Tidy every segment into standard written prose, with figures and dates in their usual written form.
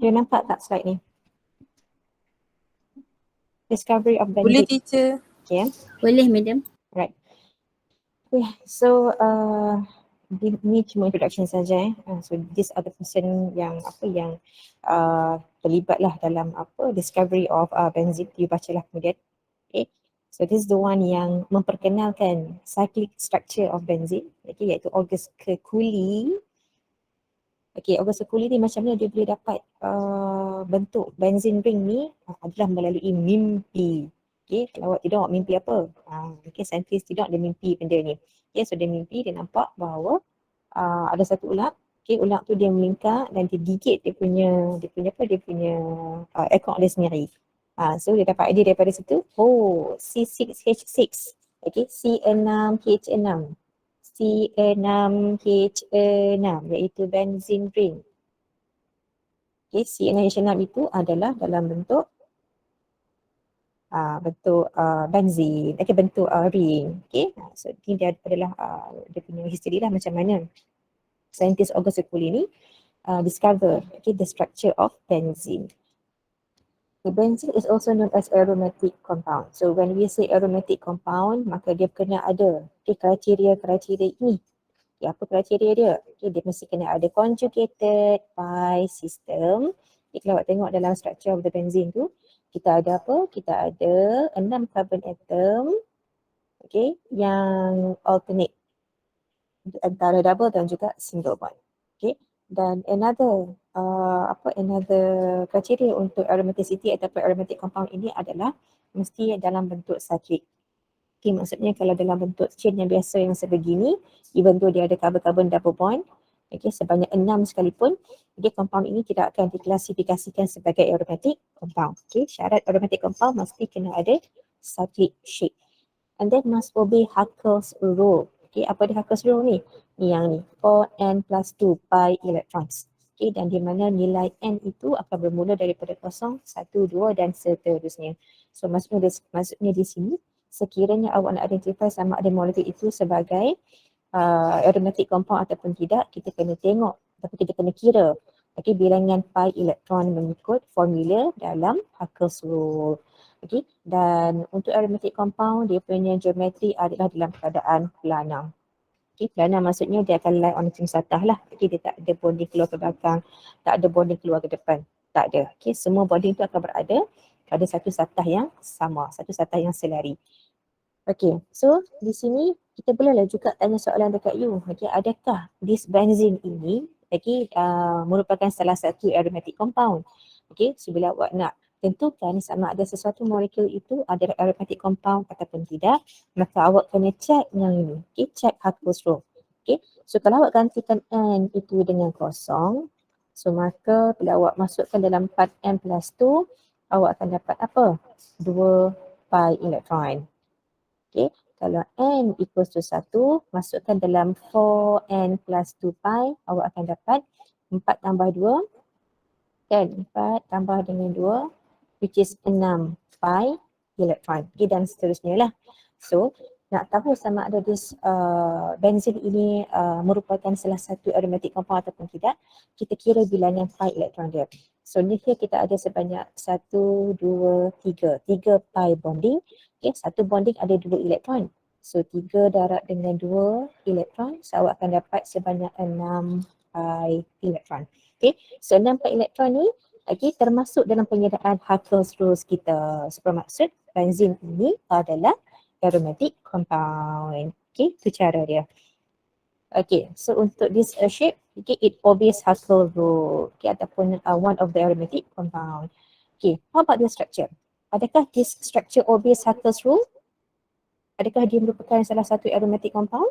Dia nampak tak slide ni? Discovery of Boleh benzene. teacher. Okay. Boleh madam. Right. Okay. So ni cuma introduction saja. So these are the person yang terlibat lah dalam discovery of benzene. You bacalah kemudian. Okay. So this is the one yang memperkenalkan cyclic structure of benzene. Okay, iaitu August Kekulé. Okay, August Kekulé ni macam mana dia boleh dapat bentuk benzene ring ni adalah melalui mimpi. Okay, kalau awak tidur awak mimpi apa? Okay, saintis tidur dia mimpi benda ni. Okay, so dia mimpi, dia nampak bahawa ada satu ulat. Okay, ulat tu dia melingkar dan dia gigit dia punya ekor dia sendiri. So dia dapat idea daripada situ. Oh, C6H6. Okay, C6H6. C6H6 iaitu benzene ring. Okay, C6H6 itu adalah dalam bentuk benzene. Okay, bentuk ring. Okay, so ini dia adalah dia punya history lah macam mana saintis August Kekulé ni discover the structure of benzene. The benzene is also known as aromatic compound. So when we say aromatic compound, maka dia kena ada kriteria-kriteria ini. Okay, apa kriteria dia? Okay, dia mesti kena ada conjugated pi system. Okay, kalau awak tengok dalam structure of the benzene tu, kita ada apa? Kita ada 6 carbon atom, okay, yang alternate antara double dan juga single bond. Okay, dan another criteria untuk aromaticity ataupun aromatic compound ini adalah mesti dalam bentuk cyclic. Okay, maksudnya kalau dalam bentuk chain yang biasa yang sebegini, even though dia ada carbon-carbon double bond, okay, sebanyak 6 sekalipun, okay, compound ini tidak akan diklasifikasikan sebagai aromatic compound. Okay, syarat aromatic compound mesti kena ada cyclic shape. And then must obey Huckel's rule. Okay, apa dia Huckel's rule ni? Ni yang ni, 4n plus 2 pi electrons. Okay, dan di mana nilai n itu akan bermula daripada 0, 1, 2 dan seterusnya. So maksudnya di sini, sekiranya awak nak identify sama ada molekul itu sebagai aromatic compound ataupun tidak, kita kena tengok ataupun kita kena kira bilangan pi elektron mengikut formula dalam Huckel's rule. Okay, dan untuk aromatic compound dia punya geometri adalah dalam keadaan planar. Okay, planar maksudnya dia akan lie on the satah lah. Okay, dia tak ada bonding keluar ke belakang, tak ada bonding keluar ke depan, tak ada. Okay, semua bonding tu akan berada pada satu satah yang sama, satu satah yang selari. Okay, so di sini kita bolehlah juga tanya soalan dekat you. Okay, adakah this benzene ini merupakan salah satu aromatic compound? Okay, so bila awak nak tentukan sama ada sesuatu molekul itu adalah aromatic compound ataupun tidak, maka awak kena check yang ini. Okay, check Huckel's rule. Okay, so kalau awak gantikan N itu dengan kosong, so maka bila awak masukkan dalam part N plus 2, awak akan dapat apa? 2 pi elektron. Okay, kalau N equals to 1, masukkan dalam 4N plus 2 pi, awak akan dapat 4 tambah 2, kan? 4 tambah dengan 2, which is 6 pi elektron. Okay, dan seterusnya lah. So, nak tahu sama ada this benzene ini merupakan salah satu aromatic compound ataupun tidak, kita kira bilangan pi elektron dia. So, ni here kita ada sebanyak 1, 2, 3. 3 pi bonding. Okay, satu bonding ada 2 elektron. So, 3 darab dengan 2 elektron, so awak akan dapat sebanyak 6 pi elektron. Okay, so 6 pi elektron ni termasuk dalam pengiraan Huckel's rules kita. So, bermaksud benzene ini adalah aromatic compound. Okay, itu cara dia. Okay, so untuk this shape, it obeys Huckel's rule. Okay, ataupun one of the aromatic compound. Okay, how about the structure? Adakah this structure obeys Huckel's rule? Adakah dia merupakan salah satu aromatic compound?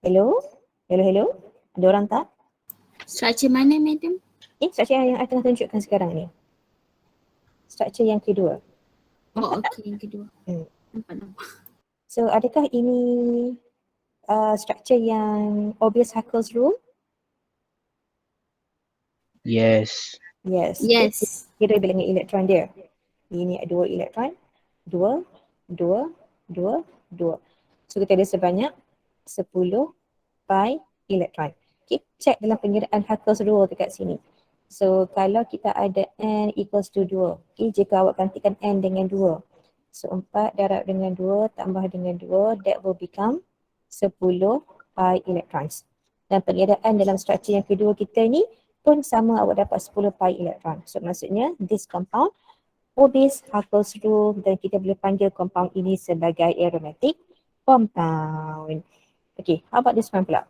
Hello? Hello? Ada orang tak? Structure mana madam? Structure yang I tengah tunjukkan sekarang ni. Structure yang kedua. Oh okey, yang kedua. Nampak. So adakah ini structure yang obeys Huckel's rule? Yes. Yes. Yes. Kira bilangan elektron dia. Ini 2 elektron. 2, 2, 2, 2. So kita ada sebanyak 10 pi elektron. Okay, check dalam pengiraan Huckel's rule dekat sini. So kalau kita ada n equals to 2, okay, jika awak gantikan n dengan 2. So 4 darab dengan 2 tambah dengan 2, that will become 10 pi electrons. Dan pengiraan dalam struktur yang kedua kita ni pun sama, awak dapat 10 pi elektron. So maksudnya this compound obeys Huckel's rule dan kita boleh panggil compound ini sebagai aromatic compound. Okay, how about this one pula?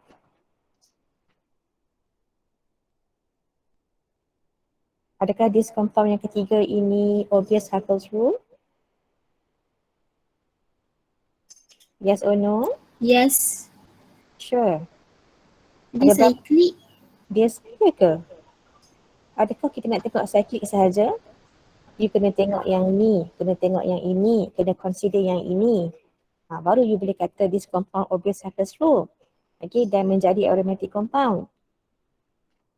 Adakah this compound yang ketiga ini obvious Huckel's rule? Yes or no? Yes. Sure. Dia Ada berapa? cyclic. Dia cyclic ke? Adakah kita nak tengok cyclic sahaja? You kena tengok yang ni, kena tengok yang ini, kena consider yang ini. Baru you boleh kata this compound obeys Huckel's rule. Okay, dan menjadi aromatic compound.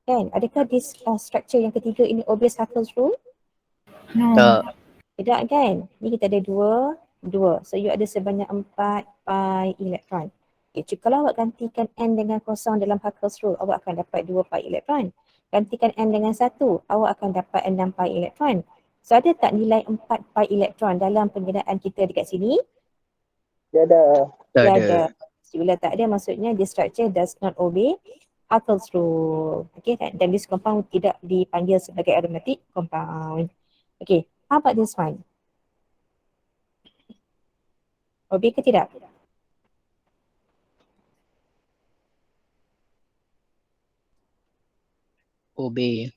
Kan? Adakah this structure yang ketiga ini obeys Huckel's rule? No. Tidak kan? Ni kita ada 2. So you ada sebanyak 4 pi elektron. Okay, kalau awak gantikan n dengan kosong dalam Huckel's rule, awak akan dapat 2 pi elektron. Gantikan n dengan 1, awak akan dapat 6 pi elektron. So ada tak nilai 4 pi elektron dalam penggunaan kita dekat sini? Dia ada. Dia ada. Bila tak ada, maksudnya this structure does not obey Huckel's rule. Okay, dan this compound tidak dipanggil sebagai aromatic compound. Okay, how about this one? Obey ke tidak? Obey.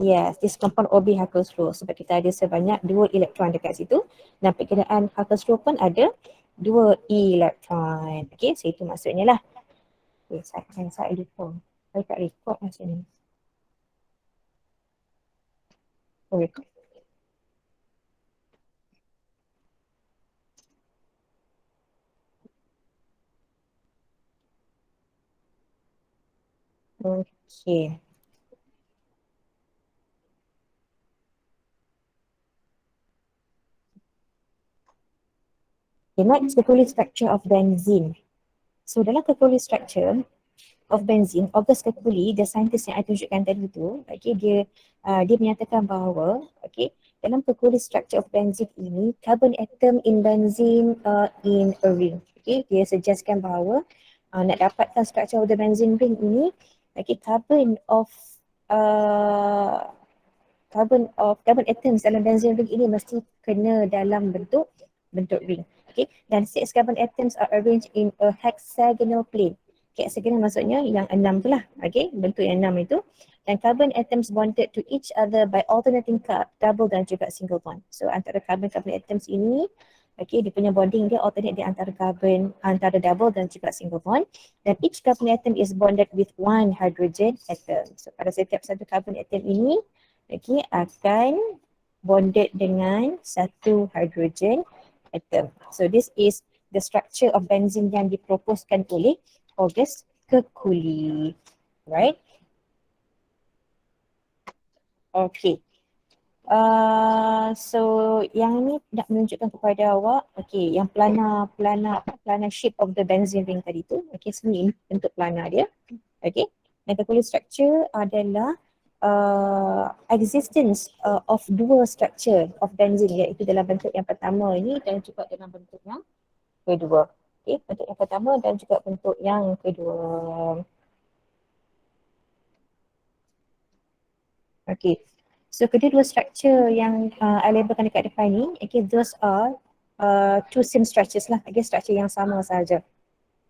Yes, this compound obey Huckel's rule sebab kita ada sebanyak 2 elektron dekat situ dan perkiraan Huckel's rule pun ada 2 elektron. Okay, so itu maksudnya lah. Okay, saya lupa. Saya tak record masa ni. Oh, record. Okay. Okay, next Kekulé structure of benzene. So dalam Kekulé structure of benzene, August Kekulé, the scientist yang saya tunjukkan tadi tu, okay, dia menyatakan bahawa dalam Kekulé structure of benzene ini, carbon atom in benzene in a ring. Okay, dia suggestkan bahawa nak dapatkan structure of the benzene ring ini, carbon atoms dalam benzene ring ini mesti kena dalam bentuk ring. Okay, dan 6 carbon atoms are arranged in a hexagonal plane. Hexagonal maksudnya yang 6 tu lah, bentuk yang 6 itu. Dan carbon atoms bonded to each other by alternating double dan juga single bond. So antara carbon atoms ini, dia punya bonding dia alternate di antara double dan juga single bond. Dan each carbon atom is bonded with one hydrogen atom. So pada setiap satu carbon atom ini, akan bonded dengan satu hydrogen atom. So this is the structure of benzene yang diproposkan oleh August Kekulé. Right? Okay. So yang ni nak menunjukkan kepada awak, yang planar shape of the benzene ring tadi tu. Sini bentuk planar dia. Dan Kekulé structure adalah existence of dua structure of benzene, iaitu dalam bentuk yang pertama ini dan juga dalam bentuk yang kedua. Bentuk yang pertama dan juga bentuk yang kedua. So kedua-dua structure yang I labelkan dekat depan ni, those are two same structures lah, structure yang sama sahaja.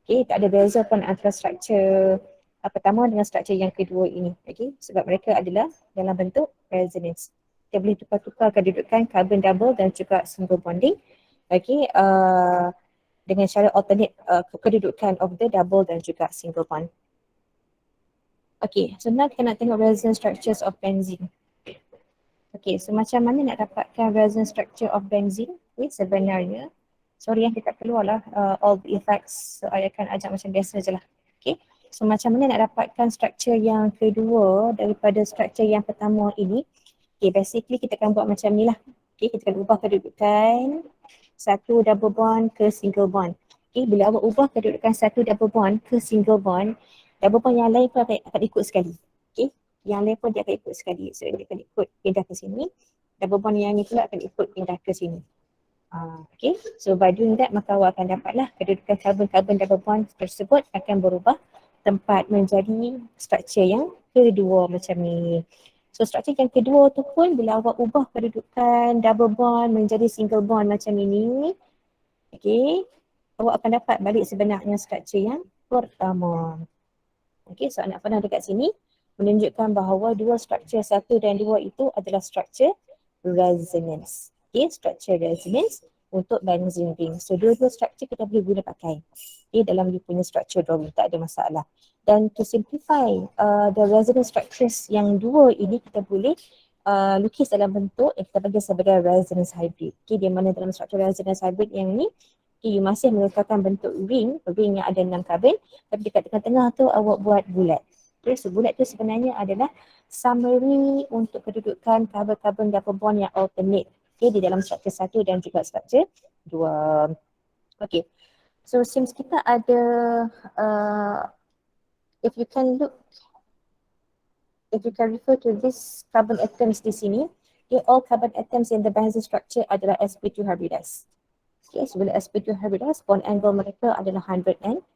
Tak ada beza pun antara structure pertama dengan struktur yang kedua ini, sebab mereka adalah dalam bentuk resonance. Kita boleh tukar-tukar kedudukan carbon double dan juga single bonding, dengan cara alternate kedudukan of the double dan juga single bond. So now kita nak tengok resonance structures of benzene. So macam mana nak dapatkan resonance structure of benzene? Sebenarnya, sorry yang kita keluar lah all the effects, so I akan ajak macam biasa je lah. So macam mana nak dapatkan struktur yang kedua daripada struktur yang pertama ini? Basically kita akan buat macam ni lah. Kita akan ubah kedudukan satu double bond ke single bond. Okay, bila awak ubah kedudukan satu double bond ke single bond yang lain pun akan ikut sekali. Okay, yang lain pun dia akan ikut sekali. So dia akan ikut pindah ke sini. Double bond yang ni pula akan ikut pindah ke sini. Okay, so by doing that maka awak akan dapatlah kedudukan karbon-karbon double bond tersebut akan berubah tempat menjadi struktur yang kedua macam ni. So struktur yang kedua tu pun bila awak ubah kedudukan double bond menjadi single bond macam ini, okay, awak akan dapat balik sebenarnya struktur yang pertama. Okay, so anak panah dekat sini menunjukkan bahawa dua struktur 1 dan 2 itu adalah struktur resonance. Okay, struktur resonance untuk benzene ring. So dua-dua struktur kita boleh guna pakai. Okay, dalam dia punya struktur drawing, tak ada masalah. Dan to simplify the resonance structures yang dua ini kita boleh lukis dalam bentuk yang kita panggil sebagai resonance hybrid. Okay, di mana dalam struktur resonance hybrid yang ni, okay, you masih meletakkan bentuk ring yang ada 6 karbon, tapi dekat tengah-tengah tu awak buat bulat. Okay, so bulat tu sebenarnya adalah summary untuk kedudukan karbon-karbon double bond yang alternate, okay, di dalam struktur 1 dan juga struktur 2. Okay, so since kita ada if you can refer to this carbon atoms di sini, okay, all carbon atoms in the benzene structure adalah sp2 hybridized. Okay, so bila sp2 hybridized, bond angle mereka adalah 120.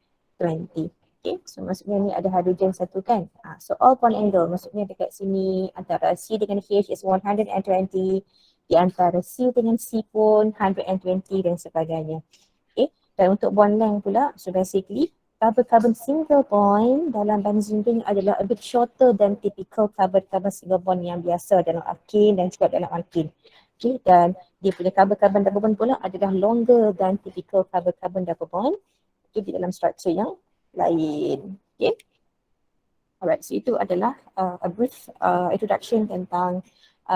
Okay, so maksudnya ni ada hydrogen satu kan. So all bond angle maksudnya dekat sini antara C dengan H is 120, di antara C dengan C pun 120 dan sebagainya. Okay, dan untuk bond length pula, so basically carbon-carbon single bond dalam benzene ring adalah a bit shorter than typical carbon-carbon single bond yang biasa dalam alkane dan juga dalam alkene. Okay, dan dia punya carbon-carbon double bond pula adalah longer than typical carbon-carbon double bond, okay, di dalam struktur yang lain. Okay. Alright, so itu adalah a brief introduction tentang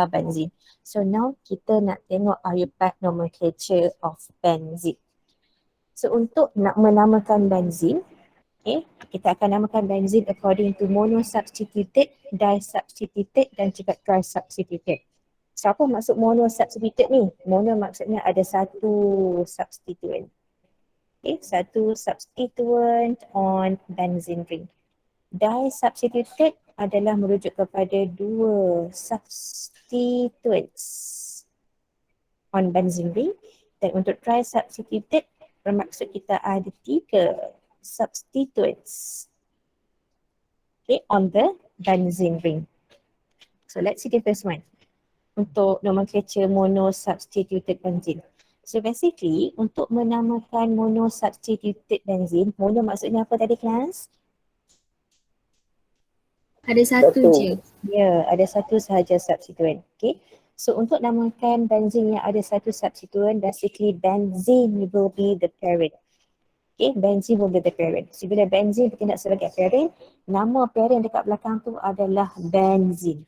benzene. So now kita nak tengok IUPAC nomenclature of benzene. So untuk nak menamakan benzene, okay, kita akan namakan benzene according to monosubstituted, disubstituted dan juga trisubstituted. So apa maksud monosubstituted ni? Mono maksudnya ada satu substituent. Okay, satu substituent on benzene ring. Disubstituted adalah merujuk kepada dua substituents on benzene ring, dan untuk trisubstituted bermaksud kita ada 3 substituents, okay, on the benzene ring. So let's see the first one. Untuk nomenclature monosubstituted benzene. So basically untuk menamakan monosubstituted benzene, mono maksudnya apa tadi kelas? Ada satu je. Ya, ada satu sahaja substituent. Okay. So untuk namakan benzene yang ada satu substituent, basically benzene will be the parent. Okay, benzene will be the parent. So bila benzene bertindak sebagai parent, nama parent dekat belakang tu adalah benzene.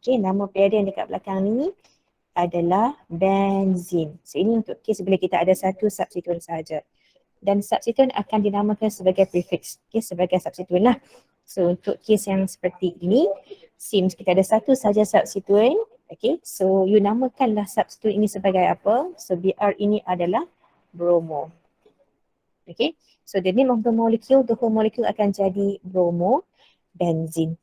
Okay, nama parent dekat belakang ni adalah benzene. So ini untuk kes bila kita ada satu substituent sahaja. Dan substituent akan dinamakan sebagai prefix, okay, sebagai substituent lah. So untuk kes yang seperti ini, since kita ada satu sahaja substituent, okay, so you namakanlah substituent ini sebagai apa? So Br ini adalah bromo. Okay, so the name of the molecule, the whole molecule akan jadi bromobenzene.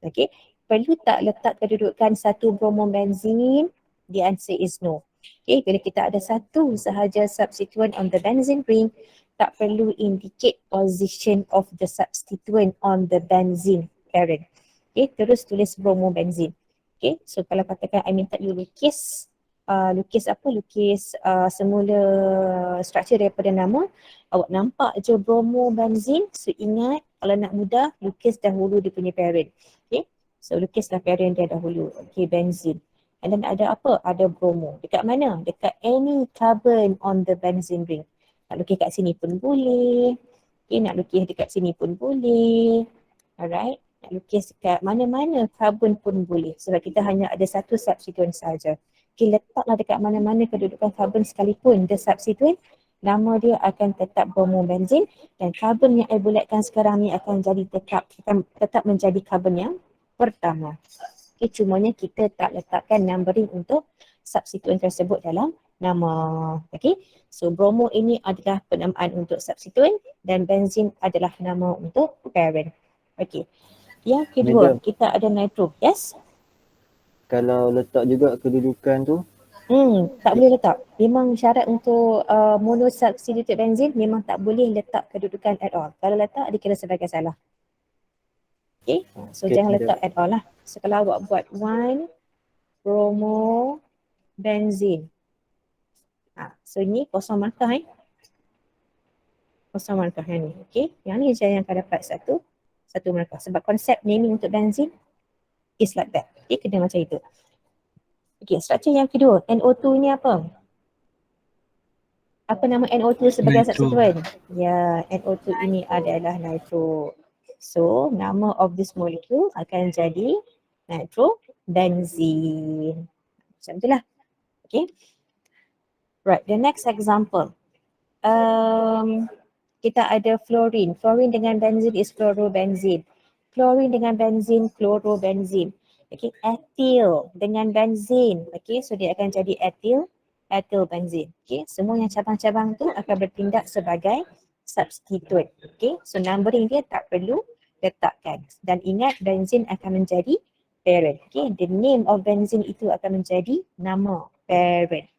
Okay, perlu tak letak kedudukan satu bromobenzene? The answer is no. Okay, bila kita ada satu sahaja substituent on the benzene ring, tak perlu indicate position of the substituent on the benzene parent. Okay, terus tulis bromobenzene. Okay, so kalau katakan I minta you lukis semula struktur daripada nama, awak nampak je bromobenzene, so ingat kalau nak mudah, lukis dahulu dia punya parent. Okay, so lukislah parent dia dahulu. Okay, benzene. And then ada apa? Ada bromo. Dekat mana? Dekat any carbon on the benzene ring. Nak lukis kat sini pun boleh. Okay, nak lukis dekat sini pun boleh. Alright. Nak lukis dekat mana-mana carbon pun boleh. Sebab kita hanya ada satu substituent saja. Okay, letaklah dekat mana-mana kedudukan carbon sekalipun the substituent, nama dia akan tetap bromobenzene, dan carbon yang I bulatkan sekarang ni akan tetap menjadi carbon yang pertama. Okay, cumanya kita tak letakkan numbering untuk substituent tersebut dalam nama. Okay. So bromo ini adalah penamaan untuk substituent dan benzene adalah nama untuk parent. Okay. Yang kedua, Madam. kita ada nitro. Yes? Kalau letak juga kedudukan tu, Tak boleh letak. Memang syarat untuk monosubstituted benzene memang tak boleh letak kedudukan at all. Kalau letak, dikira sebagai salah. Okay. So Okay, jangan madam. letak at all lah. So kalau awak buat 1 bromo benzene. So ni kosong markah kosong markah yang ni. Okay. Yang ni je yang akan dapat satu markah. Sebab konsep naming untuk benzene is like that. Okay, kena macam itu. Okay, structure yang kedua. NO2 ni apa? Apa nama NO2 sebagai Nitro. substituent? Ya, NO2 ini adalah nitro. So, nama of this molecule akan jadi nitrobenzene. Macam itulah. Okay. Right, the next example. Kita ada fluorine. Fluorine dengan benzene is fluorobenzene. Chlorine dengan benzene, chlorobenzene. Okay, ethyl dengan benzene. Okay, so dia akan jadi ethylbenzene. Okay, semua yang cabang-cabang tu akan bertindak sebagai substituent. Okay, so numbering dia tak perlu letakkan. Dan ingat benzene akan menjadi parent. Okay, the name of benzene itu akan menjadi nama parent.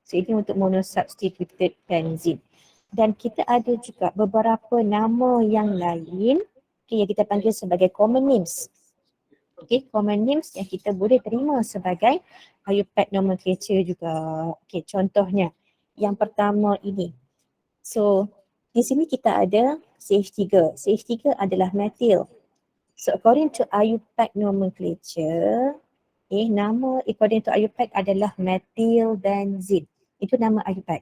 So ini untuk monosubstituted benzene. Dan kita ada juga beberapa nama yang lain, okay, yang kita panggil sebagai common names. Okay, common names yang kita boleh terima sebagai IUPAC nomenclature juga. Okay, contohnya yang pertama ini. So di sini kita ada CH3. CH3 adalah methyl. So according to IUPAC nomenclature, nama according to IUPAC adalah methylbenzene. Itu nama IUPAC.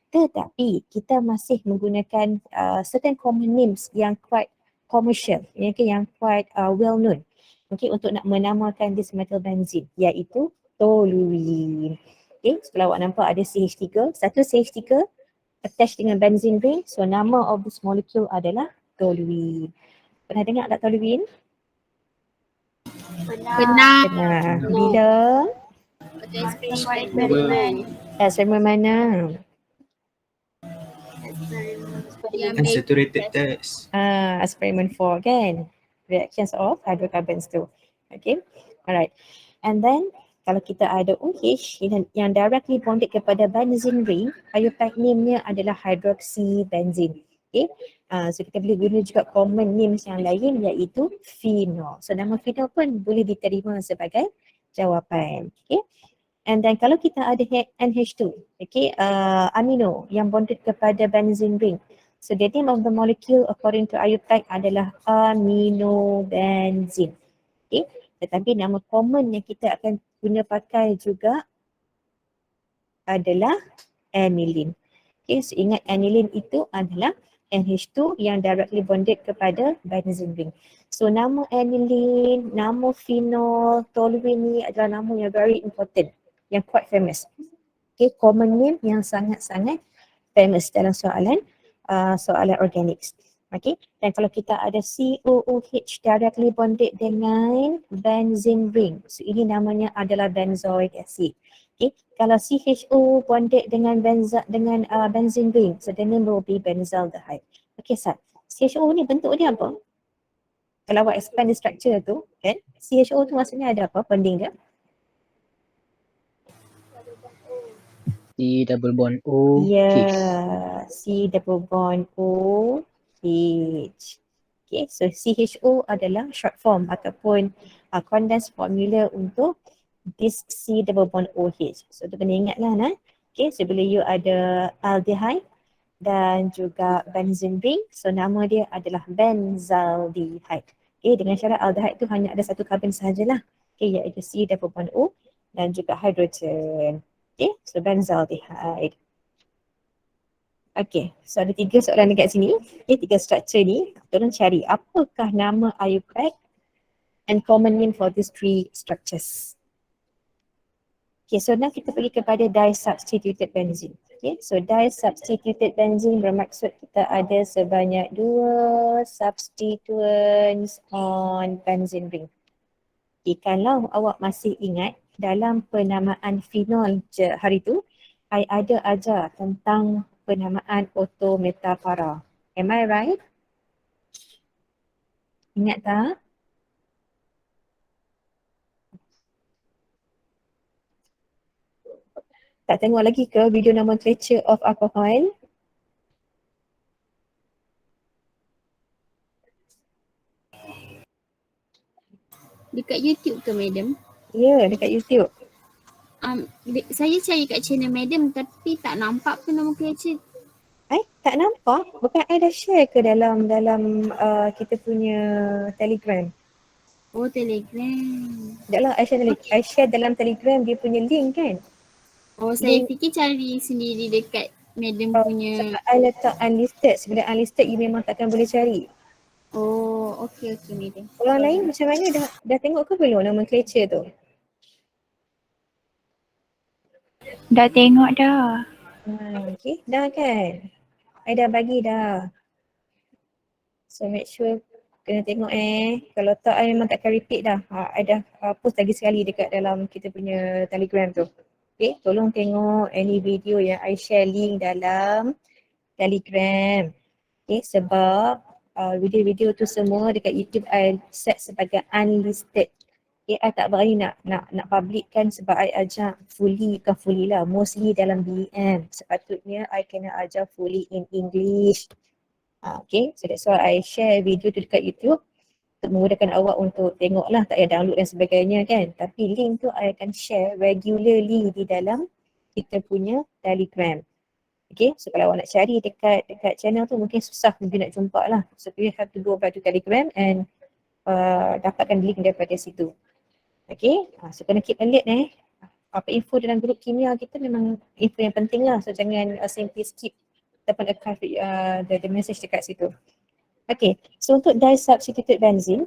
Tetapi kita masih menggunakan certain common names yang quite commercial, yang quite well known. Okay, untuk nak menamakan this methylbenzene, iaitu toluene. Okay, so kalau awak nampak ada CH3, satu CH3 attached dengan benzene ring, so nama of this molecule adalah toluene. Pernah dengar tak toluene? Pernah. Pernah. Bila? Eksperimen mana? Unsaturated test. Eksperimen 4 kan? Reactions of hydrocarbons tu. Okay. Alright. And then kalau kita ada OH yang directly bonded kepada benzene ring, IUPAC name-nya adalah hydroxybenzene. Okay. So kita boleh guna juga common names yang lain iaitu phenol. So nama phenol pun boleh diterima sebagai jawapan. Okay. And then kalau kita ada NH2, okay, amino yang bonded kepada benzene ring. So the name of the molecule according to IUPAC adalah aminobenzene. Okay. Tetapi nama common yang kita akan guna pakai juga adalah aniline. Okay, so ingat aniline itu adalah NH2 yang directly bonded kepada benzene ring. So nama aniline, nama phenol, toluene ni adalah nama yang very important, yang quite famous. Okay, common name yang sangat-sangat famous dalam soalan organics. Okay, dan kalau kita ada COOH directly bonded dengan benzene ring, so ini namanya adalah benzoic acid. Okay, kalau CHO bonded dengan benzene ring, so the name will be benzaldehyde. Okay, Sat, CHO ni bentuk dia apa? Kalau awak expand the structure tu, kan, CHO tu maksudnya ada apa? Bonding dia? C double bond O, Yeah, C double bond O, H. Okay, so CHO adalah short form ataupun condensed formula untuk this C double bond OH. So tu kena ingat lah, nah. Okay, so bila you ada aldehyde dan juga benzene ring, so nama dia adalah benzaldehyde. Okay, dengan syarat aldehyde tu hanya ada satu karbon sahajalah. Okay, iaitu C double bond O dan juga hydrogen. Okay, so benzaldehyde. Okay, so ada 3 soalan dekat sini. Okay, 3 structure ni. Tolong cari apakah nama IUPAC and common name for these 3 structures. Okay, so now kita pergi kepada disubstituted benzene. Okay, so disubstituted benzene bermaksud kita ada sebanyak 2 substituents on benzene ring. Okay, kalau awak masih ingat dalam penamaan phenol hari tu, I ada ajar tentang penamaan auto meta para. Am I right? Ingat tak? Tak tengok lagi ke video nomenclature of alcohol? Dekat YouTube ke madam? Ya, dekat YouTube. Saya cari kat channel madam tapi tak nampak pun nomenclature. Tak nampak? Bukan I dah share ke dalam kita punya Telegram? Oh, Telegram. Taklah I share dalam Telegram dia punya link kan? Oh, saya Link, fikir cari sendiri dekat madam punya. sebab I letak unlisted. Sebab unlisted you memang takkan boleh cari. Oh, okay madam. Orang lain macam mana dah tengok ke belum nomenclature tu? Dah tengok dah. Okay, dah kan? I dah bagi dah. So make sure kena tengok Kalau tak I memang takkan repeat dah. I dah post lagi sekali dekat dalam kita punya Telegram tu. Okay, tolong tengok any video yang I share link dalam Telegram. Okay, sebab video-video tu semua dekat YouTube I set sebagai unlisted. Okay, I tak berani nak publickan sebab I ajar bukan fully lah, mostly dalam BM. Sepatutnya I kena ajar fully in English. Okay, so that's why I share video tu dekat YouTube untuk memudahkan awak untuk tengok lah, tak payah download dan sebagainya kan. Tapi link tu I akan share regularly di dalam kita punya Telegram. Okay, so kalau awak nak cari dekat channel tu mungkin susah mungkin nak jumpa lah. So you have to go back to Telegram and dapatkan link daripada situ. Okay, so kena keep alert apa info dalam grup kimia kita memang info yang penting lah. So jangan simply skip ataupun archive the message dekat situ. Okay, so untuk disubstituted benzene,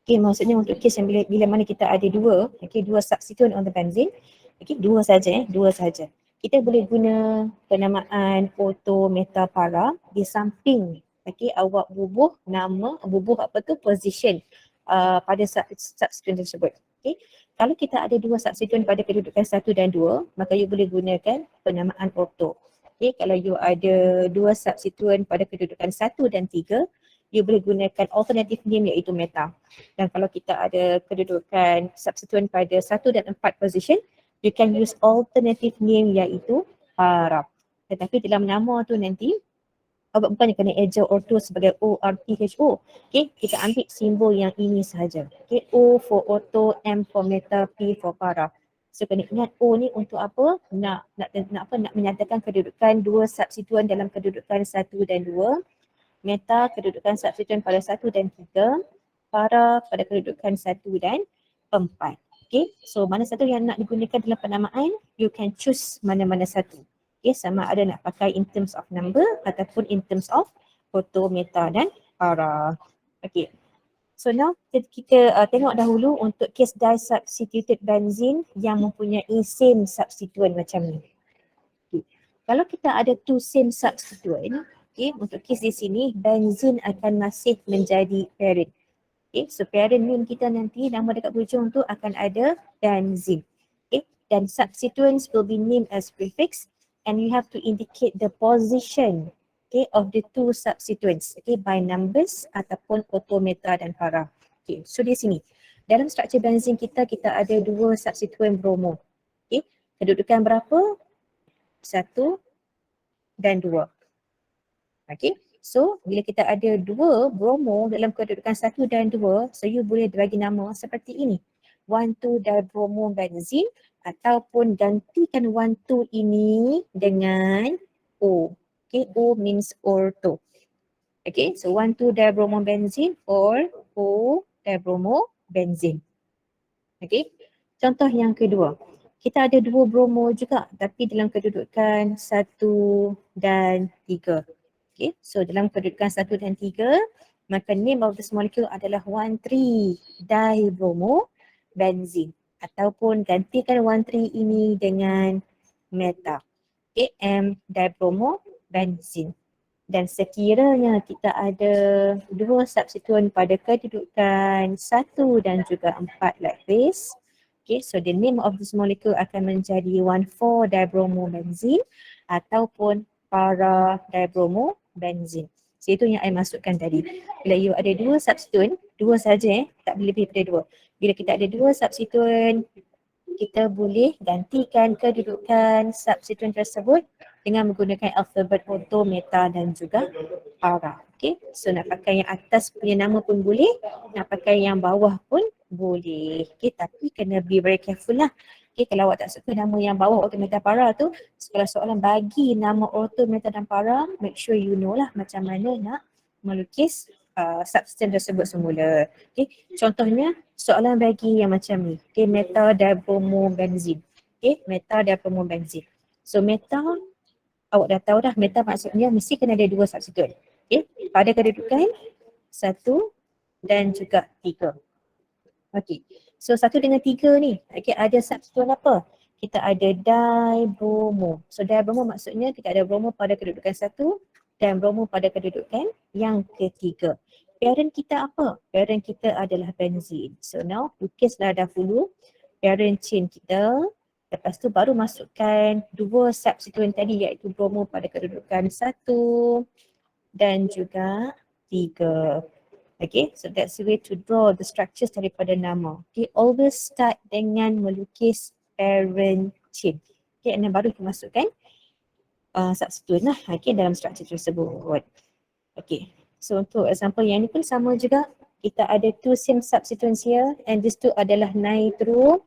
okay, maksudnya untuk kes yang bila mana kita ada dua substituent on the benzene, okay, dua saja. Kita boleh guna penamaan auto meta para di samping, okay, awak bubuh position pada substituent tersebut. Okay. Kalau kita ada dua substituent pada kedudukan 1 dan 2, maka you boleh gunakan penamaan auto. Okay, kalau you ada dua substituent pada kedudukan 1 dan 3, you boleh gunakan alternative name iaitu meta. Dan kalau kita ada kedudukan substituent pada 1 dan 4 position, you can use alternative name iaitu para. Tetapi dalam nama tu nanti awak bukannya kena eja auto sebagai O-R-T-H-O. Okay, kita ambil simbol yang ini sahaja. Okay, O for auto, M for meta, P for para. So kena ingat O ni untuk apa? Nak menyatakan kedudukan dua substituent dalam kedudukan 1 dan 2. Meta kedudukan substituent pada 1 dan 3. Para pada kedudukan 1 dan 4. Okay, so mana satu yang nak digunakan dalam penamaan, you can choose mana-mana satu. Okay, sama ada nak pakai in terms of number ataupun in terms of auto, meta dan para. Okay, so now kita tengok dahulu untuk case disubstituted benzene yang mempunyai same substituent macam ni. Okay. Kalau kita ada two same substituent, okay, untuk case di sini benzene akan masih menjadi parent. Okay, so parent name kita nanti nama dekat hujung tu akan ada benzene. Okay, dan substituents will be named as prefix and you have to indicate the position, okay, of the two substituents, okay, by numbers ataupun auto, meta dan para. Okay, so di sini dalam struktur benzene kita ada dua substituent bromo. Okay, kedudukan berapa? 1 dan 2. Okay, so bila kita ada dua bromo dalam kedudukan 1 dan 2, so you boleh bagi nama seperti ini, 1,2-dibromobenzene, ataupun gantikan 1,2 ini dengan O. Okay, O means ortho. Okay, so 1,2-dibromobenzene or O-dibromobenzene. Okay, contoh yang kedua. Kita ada dua bromo juga tapi dalam kedudukan 1 dan 3. Okay, so dalam kedudukan 1 dan 3, maka name of this molecule adalah 1,3-dibromobenzene. Ataupun gantikan 1,3 ini dengan meta. Okay, M-dibromobenzene. Dan sekiranya kita ada dua substituent pada kedudukan 1 dan juga 4 like this, Okay, so the name of this molecule akan menjadi 1,4-dibromobenzene ataupun para-dibromobenzene. So itu yang I masukkan tadi. Bila you ada dua substituent, dua saja tak boleh lebih daripada dua. Bila kita ada dua substituent, kita boleh gantikan kedudukan substituent tersebut dengan menggunakan alfabet orto, meta dan juga para. Okay, so nak pakai yang atas punya nama pun boleh, nak pakai yang bawah pun boleh. Okay, tapi kena be very careful lah. Okay, kalau awak tak suka nama yang bawah orto, meta, para tu, kalau soalan bagi nama orto, meta dan para, make sure you know lah macam mana nak melukis substituent tersebut semula. Okay, contohnya soalan bagi yang macam ni. Okay, meta-dibromobenzene. Okay, meta-dibromobenzene. So meta, awak dah tahu dah, meta maksudnya mesti kena ada dua substituent. Okay, pada kedudukan 1 dan juga 3. Okay, so 1 dengan 3 ni, okay, ada substituent apa? Kita ada dibromo. So dibromo maksudnya kita ada bromo pada kedudukan 1 dan bromo pada kedudukan yang ketiga. Parent kita apa? Parent kita adalah benzene. So now lukislah dahulu parent chain kita. Lepas tu baru masukkan dua substituent tadi iaitu bromo pada kedudukan 1 dan juga 3. Okay, so that's the way to draw the structures daripada nama. Okay, always start dengan melukis parent chain. Okay, and then baru kita masukkan substituent lah, okay, dalam structure tersebut. Okay, so untuk example yang ni pun sama juga. Kita ada two same substituents here and these two adalah nitro.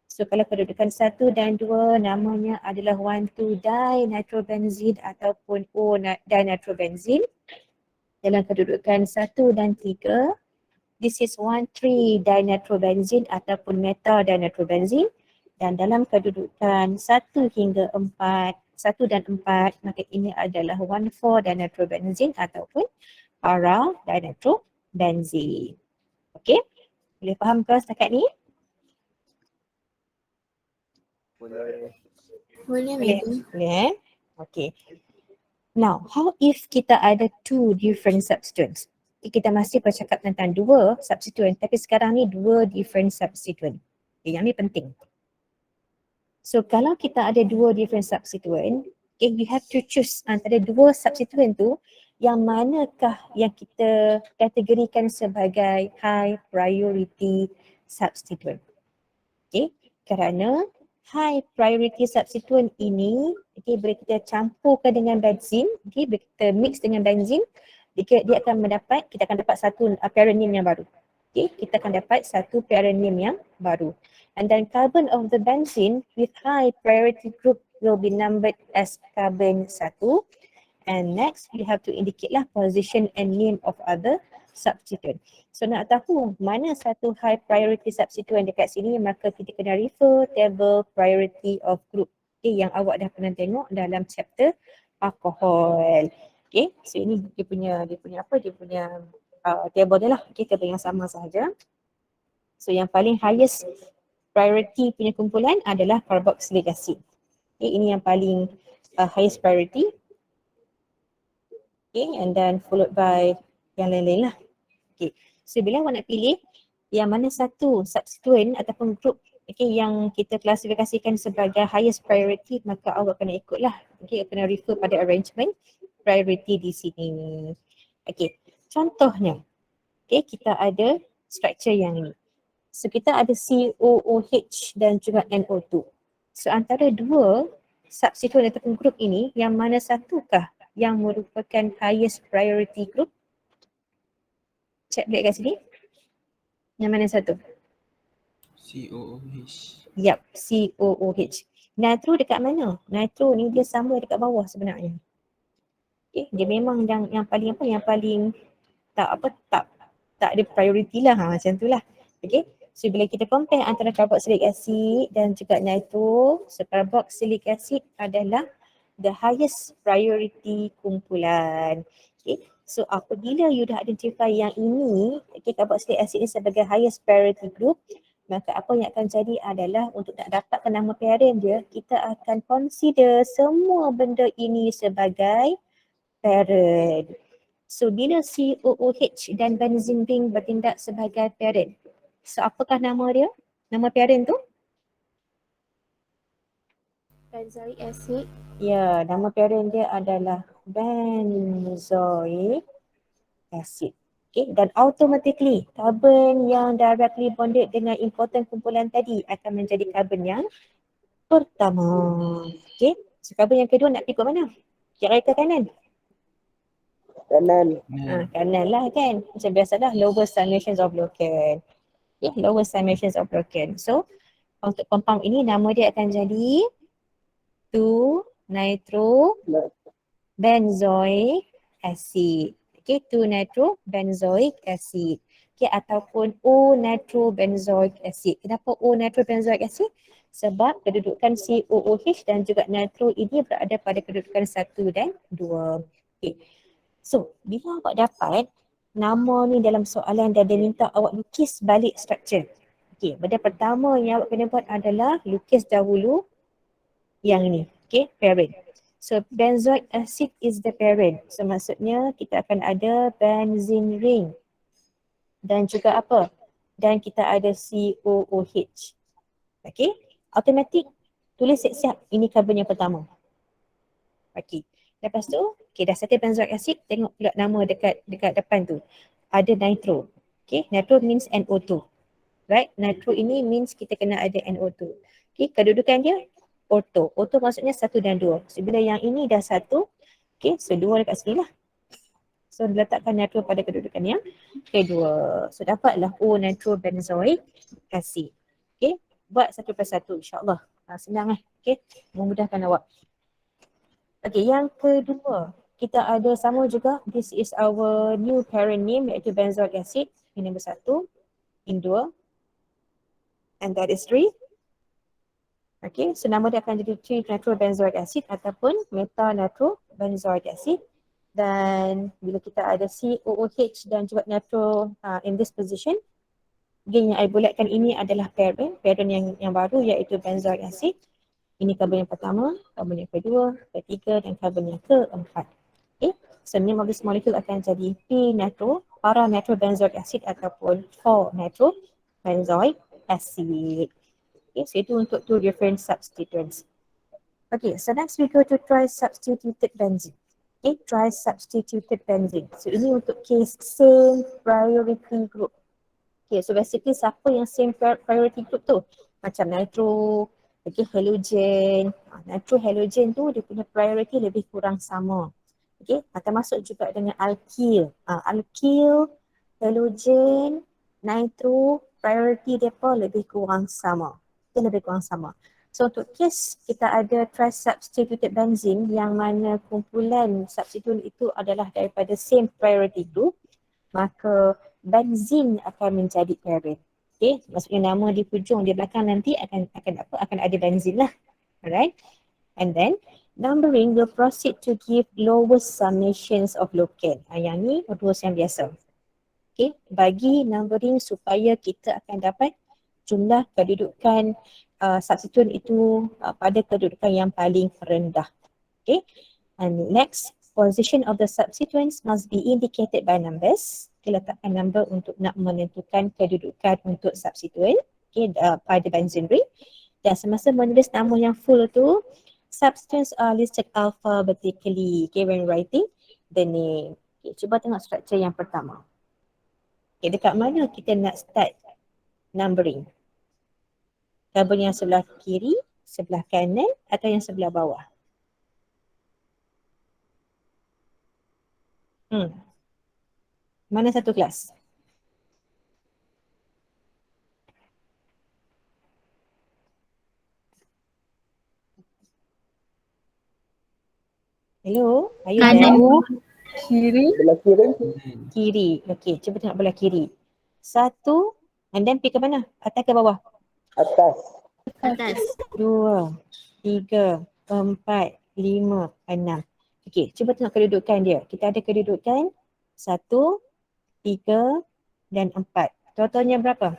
So kalau kedudukan 1 dan 2 namanya adalah 1,2-dinitrobenzene ataupun O-dinitrobenzene. Dalam kedudukan 1 dan 3, this is 1,3-dinitrobenzene ataupun meta-dinitrobenzene. Dan dalam kedudukan 1 hingga 4, 1 dan 4, maka ini adalah 1,4-dinitrobenzene ataupun para-dinitrobenzene. Okay, boleh faham ke setakat ni? Boleh. Boleh Boleh, madam. boleh. Okay. Now, how if kita ada two different substituents? Kita masih bercakap tentang dua substituent, tapi sekarang ni dua different substituent. Okay, yang ni penting. So, kalau kita ada dua different substituent, okay, you have to choose antara dua substituent tu, yang manakah yang kita kategorikan sebagai high priority substituent. Okay, kerana high priority substituent ini, okay, bila kita campurkan dengan benzene, okay, bila kita mix dengan benzene, dia akan mendapat, kita akan dapat satu parent name yang baru. Okay, kita akan dapat satu parent name yang baru. And then carbon of the benzene with high priority group will be numbered as carbon 1. And next, you have to indicate lah position and name of other substituent. So nak tahu mana satu high priority substituent dekat sini, maka kita kena refer table priority of group. Okay, yang awak dah pernah tengok dalam chapter alcohol. Okay, so ini dia punya table dia lah. Okay, table yang sama sahaja. So yang paling highest priority punya kumpulan adalah carboxylic acid. Okay, ini yang paling highest priority. Okay, and then followed by yang lain-lain lah. Okay, so bila awak nak pilih yang mana satu substituent ataupun group, okay, yang kita klasifikasikan sebagai highest priority, maka awak kena ikutlah. Okay, kena refer pada arrangement priority di sini. Okay, contohnya, okay, kita ada structure yang ini. So kita ada COOH dan juga NO2. So antara dua substituent ataupun group ini, yang mana satukah yang merupakan highest priority group? Cek balik kat sini. Yang mana satu? COOH. Yap, COOH. Nitro dekat mana? Nitro ni dia sama dekat bawah sebenarnya. Okay, dia memang yang paling apa? Yang paling tak ada priority lah, macam tu lah. Okay, so bila kita compare antara carboxylic acid dan juga nitro, so carboxylic acid adalah the highest priority kumpulan. Okay, so apabila you dah identify yang ini, okay, carboxylic acid ni sebagai highest priority group, maka apa yang akan jadi adalah untuk nak dapatkan nama parent dia, kita akan consider semua benda ini sebagai parent. So bila COOH dan benzene ring bertindak sebagai parent, so apakah nama dia? Nama parent tu? benzoic acid. Ya, nama parent dia adalah benzoic acid. Okay, dan automatically carbon yang directly bonded dengan important kumpulan tadi akan menjadi carbon yang pertama. Okay, so carbon yang kedua nak ikut mana? Kira ke kanan? Kanan. Kanan lah kan. Macam biasalah lower summations of locant. Okay, lower summations of locant. So untuk compound ini nama dia akan jadi 2-nitro-benzoic acid. Okay, 2-nitro-benzoic acid. Okay, ataupun O-nitrobenzoic acid. Kenapa O-nitrobenzoic acid? Sebab kedudukan COOH dan juga nitro ini berada pada kedudukan 1 dan 2. Okay. So, bila awak dapat nama ni dalam soalan dan dia minta awak lukis balik structure. Okay, benda pertama yang awak kena buat adalah lukis dahulu yang ini. Okay, parent. So, benzoic acid is the parent. So, maksudnya kita akan ada benzene ring. Dan juga apa? Dan kita ada COOH. Okay, automatic tulis siap-siap. Ini carbon yang pertama. Okay. Lepas tu, okay, dah settle benzoic acid, tengok pula nama dekat depan tu. Ada nitro. Okay, nitro means NO2. Right, nitro ini means kita kena ada NO2. Okay, kedudukan dia ortho. Ortho maksudnya 1 dan 2. So, bila yang ini dah 1, okay, so 2 dekat sini lah. So, diletakkan nitro pada kedudukan yang kedua. So, dapatlah O-nitrobenzoic acid. Okay, buat satu persatu insyaAllah. Senang lah. Okay, memudahkan awak. Okay, yang kedua, kita ada sama juga. This is our new parent name iaitu benzoic acid. Ini nombor 1, ini 2, and that is 3. Okay, so nama dia akan jadi 3-nitrobenzoic acid ataupun meta-nitrobenzoic acid. Dan bila kita ada COOH dan juga nitro in this position, again yang I bulatkan ini adalah parent yang baru iaitu benzoic acid. Ini karbon yang pertama, karbon yang kedua, ketiga dan karbon yang keempat. Okay, so name of this molecule akan jadi P-nitro, para-nitrobenzoic acid ataupun 4-nitrobenzoic acid. Okay, so itu untuk 2 different substituents. Okay, so next we go to tri-substituted benzene. Okay, tri-substituted benzene. So ini untuk case same priority group. Okay, so basically siapa yang same priority group tu? Macam nitro, okay, halogen. Nitro halogen tu dia punya priority lebih kurang sama. Okay, termasuk juga dengan alkyl. Alkyl, halogen, nitro, priority mereka lebih kurang sama. Lebih kurang sama. So untuk case kita ada tri-substituted benzene yang mana kumpulan substituent itu adalah daripada same priority group, maka benzene akan menjadi parent. Okay, maksudnya nama di hujung di belakang nanti akan ada benzene lah. Alright. And then numbering will proceed to give lowest summations of locant. Yang ni rules yang biasa. Okay, bagi numbering supaya kita akan dapat jumlah kedudukan substituent itu pada kedudukan yang paling rendah. Okay, and next, position of the substituents must be indicated by numbers. Kita letakkan number untuk nak menentukan kedudukan untuk substituent, okay, pada benzene ring. Dan semasa menulis nama yang full tu, substituents are listed alphabetically, okay, when writing the name. Okay, cuba tengok structure yang pertama. Okay, dekat mana kita nak start numbering? Karbon yang sebelah kiri, sebelah kanan atau yang sebelah bawah? Mana satu kelas? Hello? Ayu Kanan. Kiri? Belah kiri. Kiri. Okey, cuba tengok belah kiri. 1, and then pergi ke mana? Atas ke bawah? Atas. Atas. 2, 3, 4, 5, 6. Okey, cuba tengok kedudukan dia. Kita ada kedudukan 1, 3 dan 4. Totalnya berapa?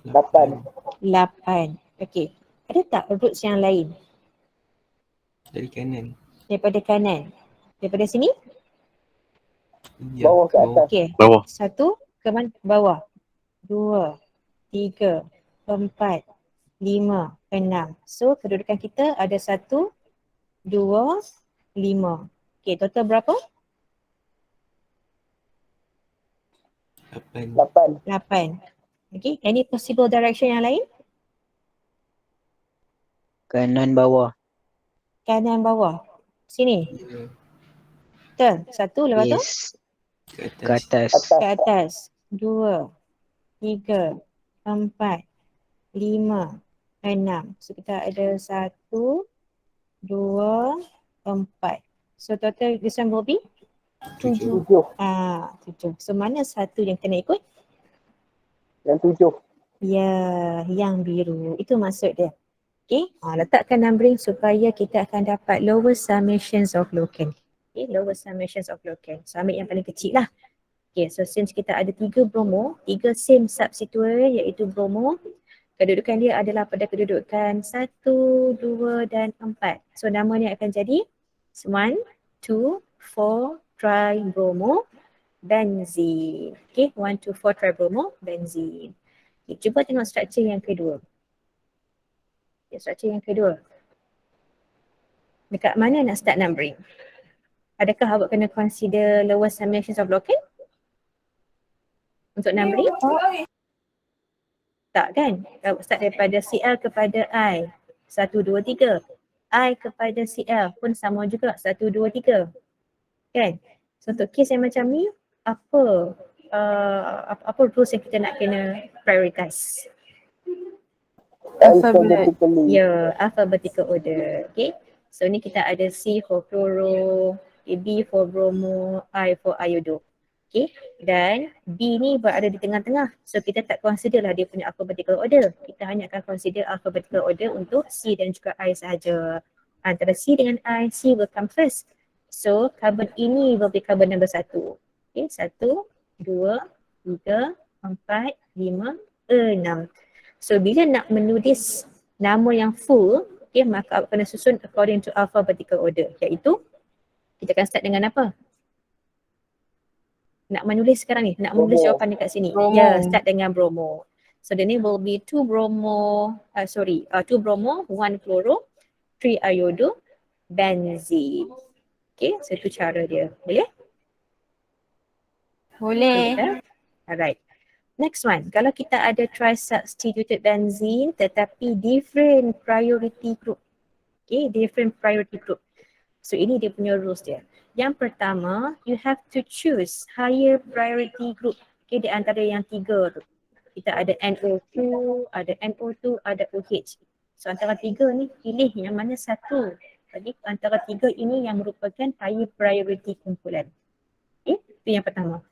8. 8. Okey. Ada tak roots yang lain Dari kanan. daripada kanan? Daripada sini? Ya, Bawah ke atas. Okey. Bawah. 1 ke mana? Bawah. 2, 3, 4, 5, 6. So kedudukan kita ada 1, 2, 5. Okay, total berapa? 8. 8. Okay, any possible direction yang lain? Kanan bawah. Kanan bawah. Sini. Ya. Betul. 1, lepas tu? Yes. Ke Ke atas. atas. Ke atas. 2, 3, 4, 5, 6. So kita ada 1, 2, 4. So total this one will be 7. 7. So mana satu yang kena ikut? Yang 7. Ya, yang biru. Itu maksud dia. Okay, letakkan numbering supaya kita akan dapat lowest summations of locant. Okay, lowest summations of locant. So ambil yang paling kecil lah. Okay, so since kita ada 3 bromo, 3 same substituent iaitu bromo, kedudukan dia adalah pada kedudukan 1, 2 dan 4. So namanya akan jadi 1, 2, 4 tribromo benzene. Okay, 1, 2, 4 tribromo benzene. Okay, cuba tengok struktur yang kedua. Okay, struktur yang kedua. Dekat mana nak start numbering? Adakah awak kena consider lowest summations of locant? Untuk numbering? Tak kan? Awak start daripada CL kepada I. 1, 2, 3. I kepada CL pun sama juga. 1, 2, 3. Kan? So untuk case yang macam ni, apa rules yang kita nak kena prioritize? Alphabetically. Ya, alphabetical order. Okay. So ni kita ada C for fluoro, B for bromo, I for iodo. Okay. Dan B ni berada di tengah-tengah. So kita tak consider lah dia punya alphabetical order. Kita hanya akan consider alphabetical order untuk C dan juga I sahaja. Antara C dengan I, C will come first. So carbon ini will be carbon number 1. Okay. 1, 2, 3, 4, 5, 6. So bila nak menulis nama yang full, okay, maka awak kena susun according to alphabetical order. Iaitu, kita akan start dengan apa? Nak menulis sekarang ni, nak menulis Bromo. jawapan dekat sini. Bromo. Ya, start dengan bromo. So the name will be 2 bromo, 2 bromo, 1 fluoro, 3 iodo, benzene. Okay, so itu cara dia. Boleh? Boleh. Betul? Alright. Next one, kalau kita ada tri-substituted benzene tetapi different priority group. Okay, different priority group. So ini dia punya rules dia. Yang pertama, you have to choose higher priority group. Okay, di antara yang 3 tu. Kita ada NO2, ada NO2, ada OH. So antara 3 ni pilih yang mana satu. Jadi antara 3 ini yang merupakan higher priority kumpulan. Okay, itu yang pertama.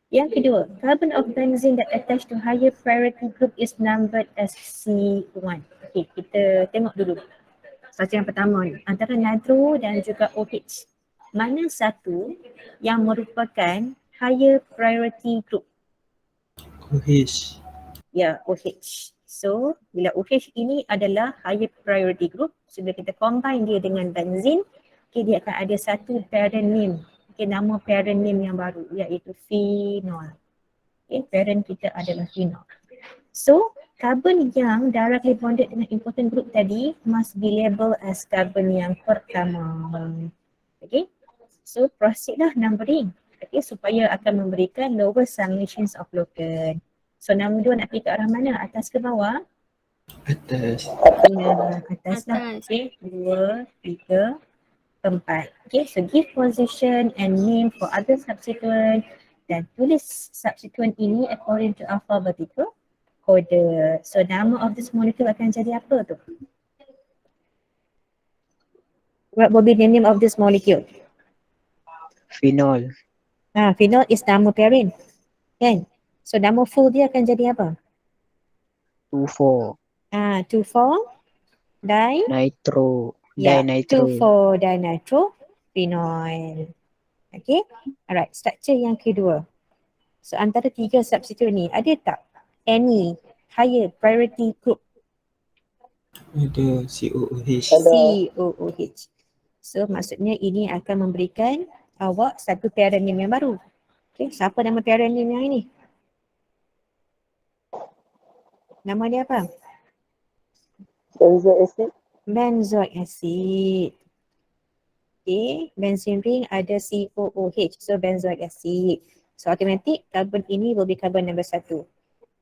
Yang kedua, carbon of benzene that attached to higher priority group is numbered as C1. Okay, kita tengok dulu. Satu yang pertama ni, antara nitro dan juga OH. Mana satu yang merupakan higher priority group? OH. Ya, OH. So, bila OH ini adalah higher priority group, so bila kita combine dia dengan benzene, okay, dia akan ada satu parent name. Okay, nama parent name yang baru iaitu phenol. Okay, parent kita adalah phenol. So, carbon yang directly bonded dengan important group tadi must be labeled as carbon yang pertama. Okay, so proceed lah numbering. Okay, supaya akan memberikan lowest summations of locant. So, nombor 2 nak pergi ke arah mana? Atas ke bawah? Atas. Ya, atas lah. Atas. Okay, 2, 3, 4. Okay, so give position and name for other substituent dan tulis substituent ini according to alphabetical order. So nama of this molecule akan jadi apa tu? What will be the name of this molecule? Phenol. Phenol is nama parent. Kan? So nama full dia akan jadi apa? 2,4. 2,4 di Nitro. Ya, Dinitro. 2,4 dinitrophenol. Okay, alright, structure yang kedua. So antara 3 substitute ni, ada tak any higher priority group? Ada COOH. COOH. So maksudnya ini akan memberikan awak satu parent name yang baru. Okay, siapa nama parent name yang ini? Nama dia apa? Benzoic acid. Benzoic acid. Okay, benzene ring ada COOH, so benzoic acid. So automatic carbon ini will be carbon number 1.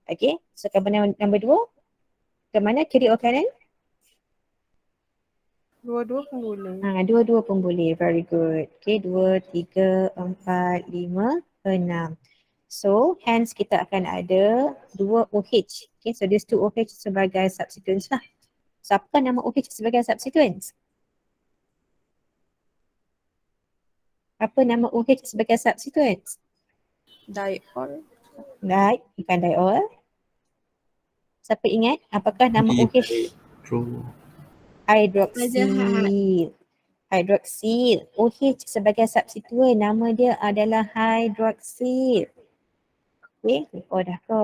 Okay, so carbon number 2 ke mana, kiri or kanan? Dua-dua pun boleh. Dua-dua pun boleh, very good. Okay, 2, 3, 4, 5, 6. So hence kita akan ada 2 OH. Okay, so these 2 OH sebagai substituents lah. So apa nama OH sebagai substituents? Apa nama OH sebagai substituents? Diol. Bukan diol. Siapa ingat apakah nama OH? Hydroxyl. Hydroxyl. OH sebagai substituent, nama dia adalah hydroxyl. Okay, dah ke?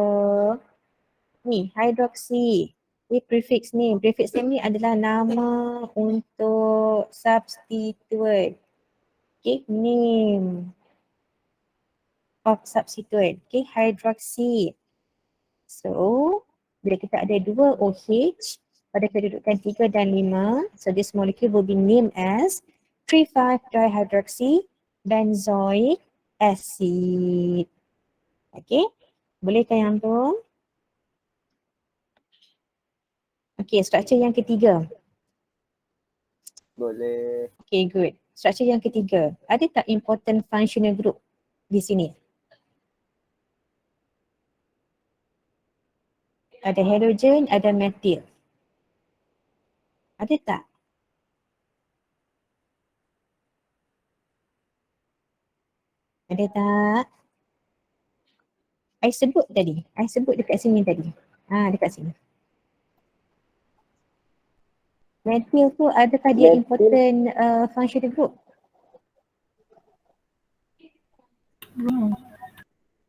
Ni, hydroxy. Prefix name. Prefix name ni adalah nama untuk substituent. Okay, name of substituent. Okay, hydroxy. So, bila kita ada 2 OH pada kedudukan 3 dan 5, so this molecule will be named as 3,5-dihydroxy benzoic acid. Okay, bolehkah yang tu? Okay, struktur yang ketiga. Boleh. Okay, good. Struktur yang ketiga. Ada tak important functional group di sini? Ada halogen, ada methyl. Ada tak? Ada tak? I sebut tadi. I sebut dekat sini tadi. Dekat sini. Methyl tu adakah dia Methyl. important functional group?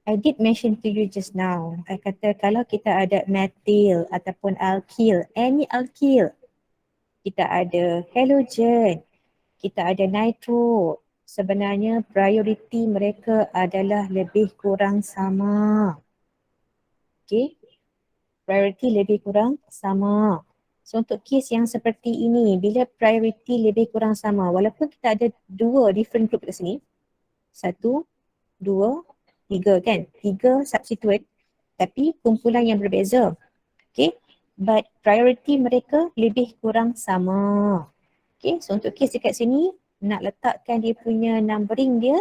I did mention to you just now. I kata kalau kita ada methyl ataupun alkyl, any alkyl, kita ada halogen, kita ada nitro, sebenarnya priority mereka adalah lebih kurang sama. Okay, priority lebih kurang sama. So untuk kes yang seperti ini, bila priority lebih kurang sama, walaupun kita ada 2 different group kat sini, 1, 2, 3 kan, 3 substituent, tapi kumpulan yang berbeza. Okay, but priority mereka lebih kurang sama. Okay, so untuk kes dekat sini, nak letakkan dia punya numbering dia,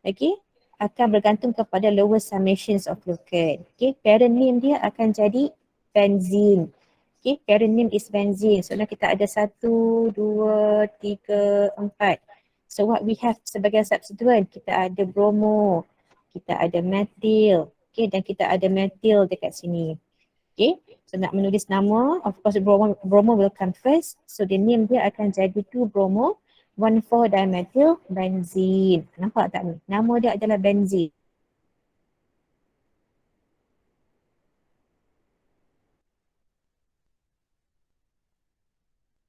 okay, akan bergantung kepada lower summations of locate. Okay, parent name dia akan jadi benzene. Okay, parent name is benzene. So now kita ada 1, 2, 3, 4. So what we have sebagai substituent, kita ada bromo, kita ada methyl, okay, dan kita ada methyl dekat sini. Okay, so nak menulis nama, of course bromo will come first. So the name dia akan jadi 2-bromo, 1,4-dimethyl benzene. Nampak tak ni? Nama dia adalah benzene.